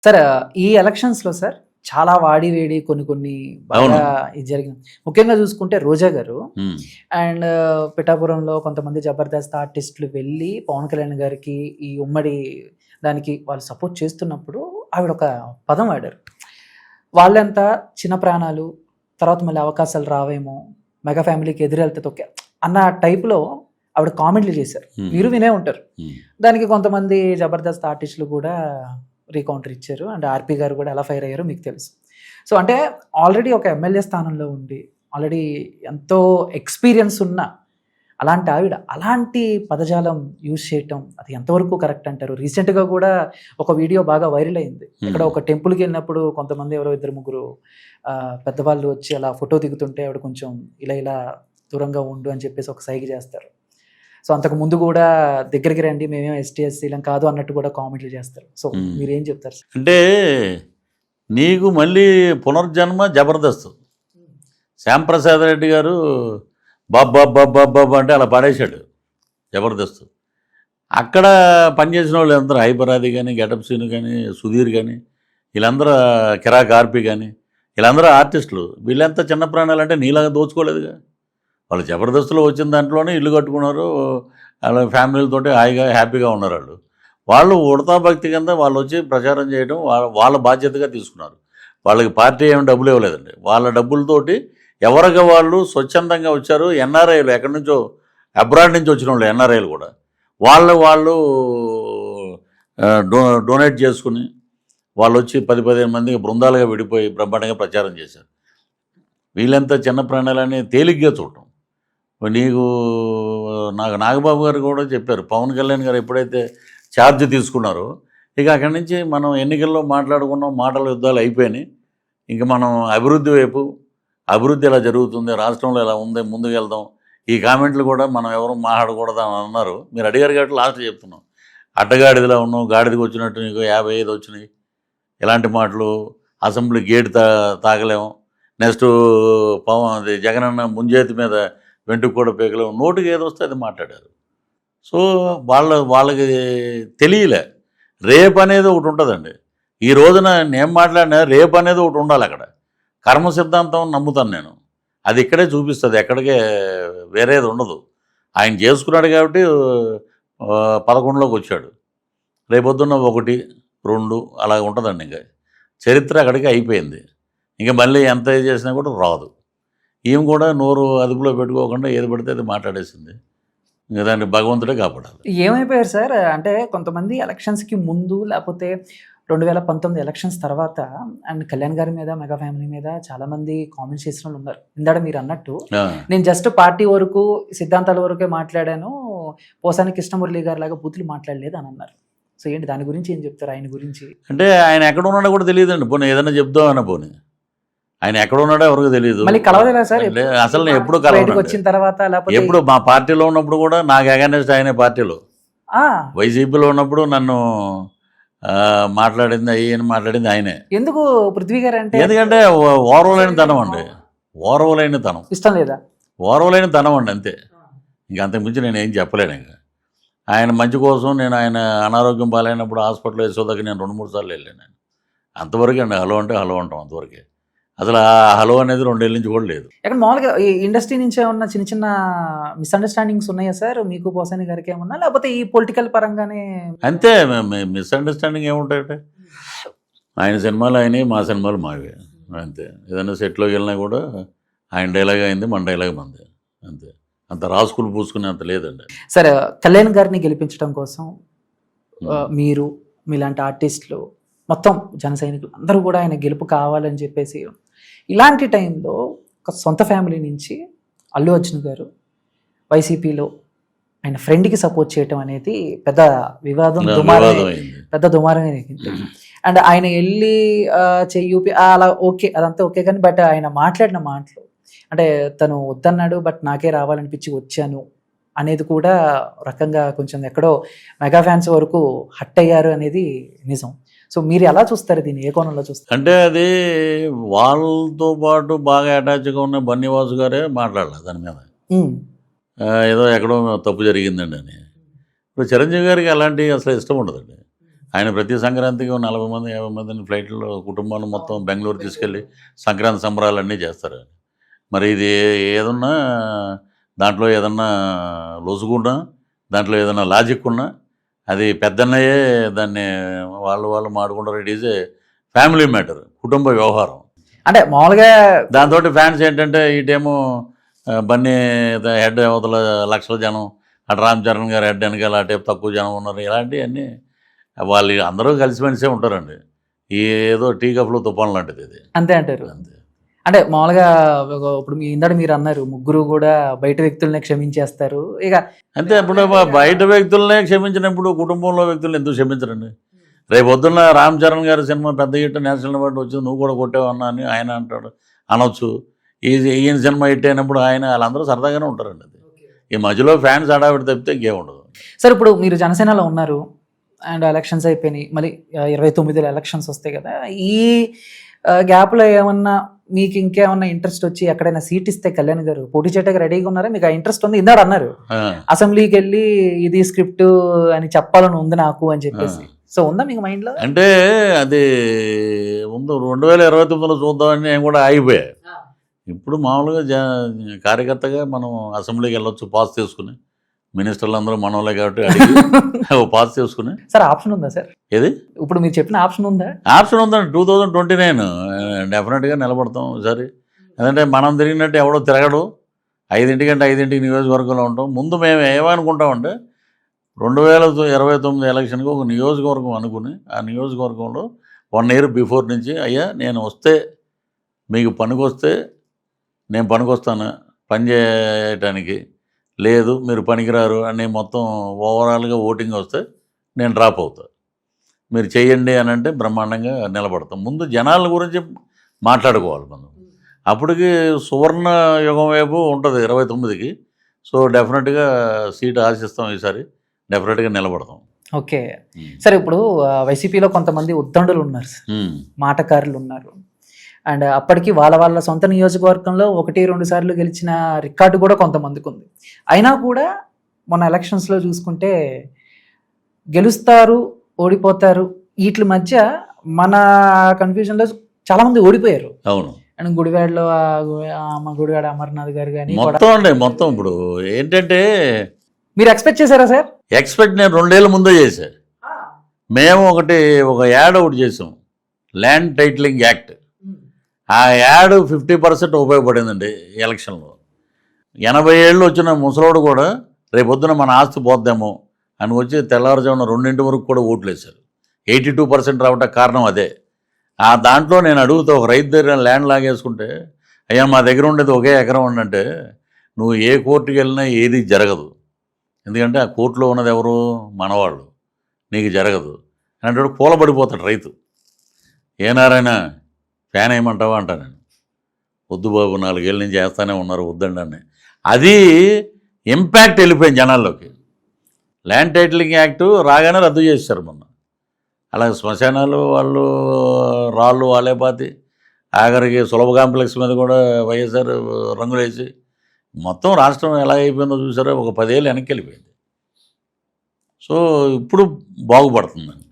Sir ఈ ఎలక్షన్స్‌లో sir చాలా వాడి వేడి కొన్ని అవును. బాగా ఇది జరిగింది. ముఖ్యంగా చూసుకుంటే రోజా గారు హ్మ్. అండ్ పిఠాపురంలో కొంతమంది జబర్దస్త్ ఆర్టిస్టులు వెళ్ళి పవన్ కళ్యాణ్ గారికి ఈ ఉమ్మడి దానికి వాళ్ళు సపోర్ట్ చేస్తున్నప్పుడు ఆవిడ ఒక పదం వాడారు. వాళ్ళంతా చిన్న ప్రాణాలు, తర్వాత మళ్ళీ అవకాశాలు రావేమో, మెగా ఫ్యామిలీకి ఎదురెళ్తే తొక్కే అన్న టైప్‌లో ఆవిడ కామెంట్‌లు చేశారు. హ్మ్. మీరు వినే ఉంటారు. హ్మ్. దానికి కొంతమంది జబర్దస్త్ ఆర్టిస్టులు కూడా రీకౌంటర్ ఇచ్చారు. అండ్ ఆర్‌పీ గారు కూడా ఎలా ఫైర్ అయ్యారో మీకు తెలుసు. సో, అంటే ఆల్రెడీ ఒక ఎమ్మెల్యే స్థానంలో ఉండి, ఆల్రెడీ ఎంతో ఎక్స్‌పీరియన్స్ ఉన్న అలాంటి ఆవిడ, అలాంటి పదజాలం యూజ్ చేయటం అది ఎంతవరకు కరెక్ట్ అంటారు? రీసెంట్‌గా కూడా ఒక వీడియో బాగా వైరల్ అయింది. ఎక్కడో ఒక టెంపుల్‌కెళ్ళినప్పుడు కొంతమంది ఎవరో ఇద్దరు ముగ్గురు పెద్దవాళ్ళు వచ్చి అలా ఫోటో దిగుతుంటే ఆవిడ కొంచెం ఇలా దూరంగా ఉండు అని చెప్పేసి ఒక సైగ చేస్తారు. సో, అంతకు ముందు కూడా దగ్గరికి రండి మేమేం ఎస్టీ, ఎస్సీలం కాదు అన్నట్టు కూడా కామెంట్‌లు చేస్తారు. సో, హ్మ్. మీరేం చెప్తారు సార్? అంటే నీకు మళ్ళీ పునర్జన్మ జబర్దస్త్. శ్యాంప్రసాద్ రెడ్డి గారు బాబ్ అంటే అలా పాడేశాడు జబర్దస్త్. అక్కడ పనిచేసిన వాళ్ళు అందరూ హైపరాది కానీ, గెటప్ సీను కానీ, సుధీర్ కానీ, వీళ్ళందరూ కిరాక్ ఆర్పి కానీ, వీళ్ళందరూ ఆర్టిస్టులు. వీళ్ళంతా చిన్న ప్రాణాలు అంటే నీలాగా దోచుకోలేదుగా. వాళ్ళు జబర్దస్త్లో వచ్చిన దాంట్లోనే ఇల్లు కట్టుకున్నారు. వాళ్ళ ఫ్యామిలీలతోటి హాయిగా హ్యాపీగా ఉన్నారు వాళ్ళు. వాళ్ళు ఉడతా భక్తి కింద వాళ్ళు వచ్చి ప్రచారం చేయడం వాళ్ళ బాధ్యతగా తీసుకున్నారు. వాళ్ళకి పార్టీ ఏమి డబ్బులు ఇవ్వలేదండి. వాళ్ళ డబ్బులతోటి ఎవరికి వాళ్ళు స్వచ్ఛందంగా వచ్చారు. ఎన్ఆర్ఐలు ఎక్కడి నుంచో అబ్రాడ్ నుంచి వచ్చిన వాళ్ళు ఎన్ఆర్ఐలు కూడా వాళ్ళు డొనేట్ చేసుకుని వాళ్ళు వచ్చి 10-15 మందికి బృందాలుగా విడిపోయి బ్రహ్మాండంగా ప్రచారం చేశారు. వీళ్ళంతా చిన్న ప్రాణాలని తేలిగ్గా చూడటం. నీకు నాకు నాగబాబు గారు కూడా చెప్పారు, పవన్ కళ్యాణ్ గారు ఎప్పుడైతే ఛార్జ్ తీసుకున్నారో ఇక అక్కడి నుంచి మనం ఎన్నికల్లో మాట్లాడుకున్నాం, మాటల యుద్ధాలు అయిపోయినాయి. ఇంక మనం అభివృద్ధి వైపు, అభివృద్ధి ఎలా జరుగుతుంది, రాష్ట్రంలో ఎలా ఉంది, ముందుకు వెళ్దాం. ఈ కామెంట్లు కూడా మనం ఎవరు మాట్లాడకూడదు అని అన్నారు. మీరు అడిగారు కాబట్టి లాస్ట్ చెప్తున్నాం. అడ్డగాడిదిలా ఉన్నాం, గాడిదికి వచ్చినట్టు నీకు 55 వచ్చినాయి, ఇలాంటి మాటలు. అసెంబ్లీ గేట్ తాగలేము, నెక్స్ట్ అది జగనన్న ముంజేతి మీద వెంటుకు కూడా పీకలేము, నోటికి ఏదో వస్తే అది మాట్లాడారు. సో వాళ్ళకి తెలియలే రేపు అనేది ఒకటి ఉంటుందండి. ఈ రోజున నేను మాట్లాడినా రేపు అనేది ఒకటి ఉండాలి. అక్కడ కర్మ సిద్ధాంతం నమ్ముతాను నేను. అది ఇక్కడే చూపిస్తుంది, ఎక్కడికే వేరేది ఉండదు. ఆయన చేసుకున్నాడు కాబట్టి 11లోకి వచ్చాడు. రేపొద్దున్న 1, 2 అలా ఉంటుందండి. ఇంకా చరిత్ర అక్కడికి అయిపోయింది. ఇంకా మళ్ళీ ఎంత చేసినా కూడా రాదు. ఈమె కూడా నోరు అదుపులో పెట్టుకోకుండా ఏది పడితే అది మాట్లాడేసింది. ఇంకా దాన్ని భగవంతుడే కాపాడాలి. ఏమైపోయారు సార్? అంటే కొంతమంది ఎలక్షన్స్‌కి ముందు లేకపోతే 2019 ఎలక్షన్స్ తర్వాత అండ్ కళ్యాణ్ గారి మీద, మెగా ఫ్యామిలీ మీద చాలామంది కామెంట్స్ చేసిన వాళ్ళు ఉన్నారు. ఇందాక మీరు అన్నట్టు నేను జస్ట్ పార్టీ వరకు, సిద్ధాంతాల వరకే మాట్లాడాను, పోసాని కృష్ణమురళి గారి లాగా బూతులు మాట్లాడలేదు అని అన్నారు. సో, ఏంటి దాని గురించి ఏం చెప్తారు ఆయన గురించి? అంటే ఆయన ఎక్కడ ఉన్నాడో కూడా తెలియదండి. పోనీ ఏదైనా చెప్దామన్నా పోనీ ఆయన ఎక్కడ ఉన్నాడో ఎవరికి తెలియదు. మళ్ళీ కలవలేదా సార్? అసలు నేను ఎప్పుడు వచ్చిన తర్వాత లేకపోతే ఎప్పుడు మా పార్టీలో ఉన్నప్పుడు కూడా నాకు అగైనెస్ట్ ఆయన పార్టీలో వైసీపీలో ఉన్నప్పుడు నన్ను మాట్లాడింది ఆయనే. ఎందుకు పృథ్వీ గారు అంటే? ఎందుకంటే ఓర్వలేని తనం అండి, ఓర్వలేని తనం, ఇష్టం లేదా? ఓర్వలేని తనం అండి, అంతే. ఇంకా అంతకుమించి నేను ఏం చెప్పలేను. ఇంకా ఆయన మంచి కోసం నేను ఆయన అనారోగ్యం పాలైనప్పుడు హాస్పిటల్ వేసేదాకా నేను 2-3 సార్లు వెళ్ళాను. అంతవరకు అండి. హలో అంటే హలో అంటాం అంతవరకే. అసలు ఆ హలో అనేది 2 ఏళ్ళ నుంచి కూడా లేదు. ఎక్కడ మామూలుగా ఈ ఇండస్ట్రీ నుంచి ఏమన్నా చిన్న మిస్అండర్స్టాండింగ్స్ ఉన్నాయా సార్ మీకు, పోసాని గారికి ఏమన్నా, లేకపోతే ఈ పొలిటికల్ పరంగానే? అంతే, మిస్అండర్స్టాండింగ్ ఏముంటాయంటే ఆయన సినిమాలు ఆయనే, మా సినిమాలు మావే, అంతే. ఏదైనా సెట్లోకి వెళ్ళినా కూడా ఆయన డైలాగ్ అయింది, మన డైలాగ్ మంది, అంతే. అంత రాసుకులు పూసుకునే అంత లేదండి. సరే, కళ్యాణ్ గారిని గెలిపించడం కోసం మీరు, మీలాంటి ఆర్టిస్టులు, మొత్తం జన సైనికులు అందరూ కూడా ఆయన గెలుపు కావాలని చెప్పేసి, ఇలాంటి టైంలో ఒక సొంత ఫ్యామిలీ నుంచి అల్లు అర్జున్ గారు వైసీపీలో ఆయన ఫ్రెండ్కి సపోర్ట్ చేయటం అనేది పెద్ద వివాదం, పెద్ద దుమారమే. అండ్ ఆయన వెళ్ళి చెయ్యూపి అలా ఓకే, అదంతా ఓకే, కానీ బట్ ఆయన మాట్లాడిన మాటలు అంటే తను వద్దన్నాడు బట్ నాకే రావాలనిపించి వచ్చాను అనేది కూడా రకంగా కొంచెం ఎక్కడో మెగా ఫ్యాన్స్ వరకు హట్ అయ్యారు అనేది నిజం. సో, మీరు ఎలా చూస్తారు దీన్ని? ఏ కోణంలో చూస్తారు? అంటే అది వాళ్ళతో పాటు బాగా అటాచ్గా ఉన్న బన్నీవాసు గారే మాట్లాడలేదు దాని మీద. ఏదో ఎక్కడో తప్పు జరిగిందండి అని. ఇప్పుడు చిరంజీవి గారికి అలాంటి అసలు ఇష్టం ఉండదండి. ఆయన ప్రతి సంక్రాంతికి 40 మంది 50 మందిని ఫ్లైట్లో కుటుంబాన్ని మొత్తం బెంగళూరు తీసుకెళ్ళి సంక్రాంతి సంబరాలన్నీ చేస్తారు. మరి ఇది ఏదన్నా దాంట్లో ఏదన్నా లొసుగున్నా, దాంట్లో ఏదన్నా లాజిక్ ఉన్నా అది పెద్దన్నయే దాన్ని వాళ్ళు మాడుకుంటారు. It is a family matter, కుటుంబ వ్యవహారం. అంటే మామూలుగా దాంతో ఫ్యాన్స్ ఏంటంటే ఇటేమో బన్నీ హెడ్ అవతల లక్షల జనం, అటు రామ్ చరణ్ గారు హెడ్ వెనకాల అటేపు తక్కువ జనం ఉన్నారు. ఇలాంటివన్నీ వాళ్ళు అందరూ కలిసిమెలిసే ఉంటారండి. ఏదో టీ కప్లో తుఫాన్ లాంటిది ఇది. అంతే అంటారు. అంతే. అంటే మామూలుగా ఇప్పుడు ఇందాక మీరు అన్నారు ముగ్గురు కూడా బయట వ్యక్తులనే క్షమించేస్తారు. ఇక అంతే. ఇప్పుడు బయట వ్యక్తులనే క్షమించినప్పుడు కుటుంబంలో వ్యక్తులను ఎందుకు క్షమించరండి? రేపు పొద్దున్న రామ్ చరణ్ గారి సినిమా పెద్ద హిట్, నేషనల్ అవార్డు వచ్చింది, నువ్వు కూడా కొట్టావన్నా అని ఆయన అంటాడు, అనొచ్చు. ఈయన సినిమా హిట్ అయినప్పుడు వాళ్ళందరూ సరదాగానే ఉంటారండి. అది ఈ మధ్యలో ఫ్యాన్స్ హడావిడి తప్పితే ఇంకేముండదు. సార్ ఇప్పుడు మీరు జనసేనలో ఉన్నారు అండ్ ఎలక్షన్స్ అయిపోయినాయి, మళ్ళీ 29లో ఎలక్షన్స్ వస్తాయి కదా. ఈ గ్యాప్లో ఏమన్నా మీకు ఇంకేమన్నా ఇంట్రెస్ట్ వచ్చి ఎక్కడైనా సీట్ ఇస్తే కళ్యాణ్ గారు పోటీ చేయడానికి రెడీగా ఉన్నారా? మీకు ఆ ఇంట్రెస్ట్ ఉంది? ఇందాడు అన్నారు అసెంబ్లీకి వెళ్ళి ఇది స్క్రిప్ట్ అని చెప్పాలని ఉంది నాకు అని చెప్పేసి. సో ఉందా మీకు మైండ్లో? అంటే అది ముందు 2029లో చూద్దామని నేను కూడా ఆగిపోయా. ఇప్పుడు మామూలుగా కార్యకర్తగా మనం అసెంబ్లీకి వెళ్ళొచ్చు, పాస్ చేసుకుని. మినిస్టర్లు అందరూ మనోళ్ళే కాబట్టి అడిగి పాస్ చేసుకుని. సార్ ఆప్షన్ ఉందా సార్? ఏది ఇప్పుడు మీరు చెప్పిన ఆప్షన్ ఉందా? ఆప్షన్ ఉందండి. 2029 డెఫినెట్గా నిలబడతాం ఈసారి. ఎందుకంటే మనం తిరిగినట్టు ఎవడో తిరగడు. 5 గంటకి నియోజకవర్గంలో ఉంటాం. ముందు మేము ఏమనుకుంటామంటే 2029 ఎలక్షన్కి ఒక నియోజకవర్గం అనుకుని, ఆ నియోజకవర్గంలో 1 year బిఫోర్ నుంచి, అయ్యా నేను వస్తే మీకు పనికొస్తే నేను పనికొస్తాను పని చేయటానికి, లేదు మీరు పనికిరారు అని మొత్తం ఓవరాల్గా ఓటింగ్ వస్తే నేను డ్రాప్ అవుతా, మీరు చేయండి అని అంటే బ్రహ్మాండంగా నిలబడతాం. ముందు జనాల గురించి మాట్లాడుకోవాలి మనం. అప్పటికి సువర్ణ యుగం వైపు ఉంటుంది 29కి. సో డెఫినెట్గా సీట్ ఆశిస్తాం ఈసారి, డెఫినెట్గా నిలబడతాం. ఓకే. సరే ఇప్పుడు వైసీపీలో కొంతమంది ఉద్దండులు ఉన్నారు సార్, మాటకారులు ఉన్నారు. అండ్ అప్పటికి వాళ్ళ సొంత నియోజకవర్గంలో 1-2 సార్లు గెలిచిన రికార్డు కూడా కొంతమందికి ఉంది. అయినా కూడా మొన్న ఎలక్షన్స్లో చూసుకుంటే గెలుస్తారు, ఓడిపోతారు, వీటి మధ్య మన కన్ఫ్యూజన్లో చాలామంది ఓడిపోయారు. అవును. అండ్ గుడివాడలో గుడివాడ అమర్నాథ్ గారు కానీ మొత్తం ఇప్పుడు ఏంటంటే మీరు ఎక్స్పెక్ట్ చేశారా సార్? ఎక్స్పెక్ట్ నేను 2 ఏళ్ళ ముందే చేశా. మేము ఒక యాడ్ ఒకటి చేసాం, ల్యాండ్ టైటిలింగ్ యాక్ట్. ఆ యాడ్ 50% ఉపయోగపడిందండి ఎలక్షన్లో. 80 ఏళ్ళు వచ్చిన ముసలోడు కూడా రేపొద్దున మన ఆస్తి పోద్దేమో అని వచ్చి తెల్లవారుజామున 2 వరకు కూడా ఓట్లు వేశారు. 82% రావడానికి కారణం అదే. ఆ దాంట్లో నేను అడుగుతా, ఒక రైతు దగ్గర ల్యాండ్ లాగేసుకుంటే, అయ్యా మా దగ్గర ఉండేది 1 ఎకరం ఉండంటే, నువ్వు ఏ కోర్టుకి వెళ్ళినా ఏది జరగదు. ఎందుకంటే ఆ కోర్టులో ఉన్నది ఎవరు? మనవాళ్ళు. నీకు జరగదు అంటే కూలబడిపోతాడు రైతు. ఏనారైనా ఫ్యాన్ వేయమంటావా అంటా నేను. వద్దు బాబు, 4 ఏళ్ళ నుంచి చేస్తానే ఉన్నారు, వద్దండి అని. అది ఇంపాక్ట్ వెళ్ళిపోయింది జనాల్లోకి. ల్యాండ్ టైటిలింగ్ యాక్టు రాగానే రద్దు చేశారు మొన్న. అలాగే శ్మశానాలు వాళ్ళు రాళ్ళు వాళ్ళే పాతి, ఆఖరికి సులభ కాంప్లెక్స్ మీద కూడా వైఎస్ఆర్ రంగులేసి మొత్తం రాష్ట్రం ఎలా అయిపోయిందో చూసారో. ఒక 10 ఏళ్ళు వెనక్కి వెళ్ళిపోయింది. సో ఇప్పుడు బాగుపడుతుందండి.